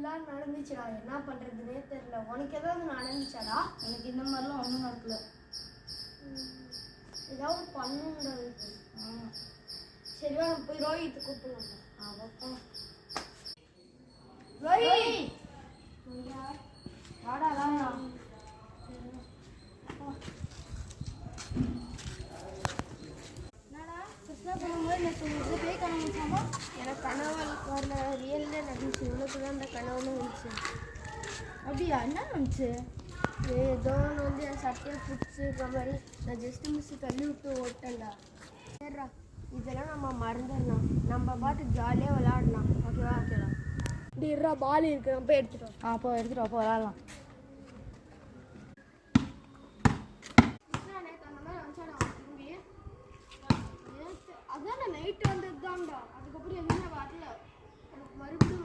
ஃபுல்லாக நடந்துச்சுடா. என்ன பண்ணுறதுனே தெரியல. உனக்கு ஏதாவது நடந்துச்சாடா? எனக்கு இந்த மாதிரிலாம் ஒன்றும் நடக்கல. ஏதாவது பண்ணுன்றது. சரிவா நம்ம போய் ரோஹித்தை கூப்பிடலாம். ரோஹித் வாடா வாடா. என்னடா கிருஷ்ணா பண்ணும்போது எனக்கு உங்களுக்கு பேய் கனவுச்சாமா? எனக்கு கனவு வரல, ரியல்லே நடந்துச்சு. உனக்கு தான் அந்த கனவுன்னு வந்துச்சு. அப்படியா? என்ன நடந்துச்சு? ஏதோ ஒன்று வந்து என் சட்டையை பிடிச்சிருக்க மாதிரி நான் ஜஸ்ட் மிஸ் தள்ளி விட்டு ஓட்டேன்டா. சரிடா, இதெல்லாம் நம்ம மறந்துடலாம். நம்ம பார்த்து ஜாலியாக விளையாடலாம். ஓகேவா? ஓகேடா. டீரா பால் இருக்கு, நம்ம போய் எடுத்துட்டோம். அப்போ எடுத்துட்டு அப்போ விளையாடலாம். அதான் நைட்டு வந்தது தான்டா. அதுக்கப்புறம் எதுவுமே வரல. எனக்கு மறுபடியும்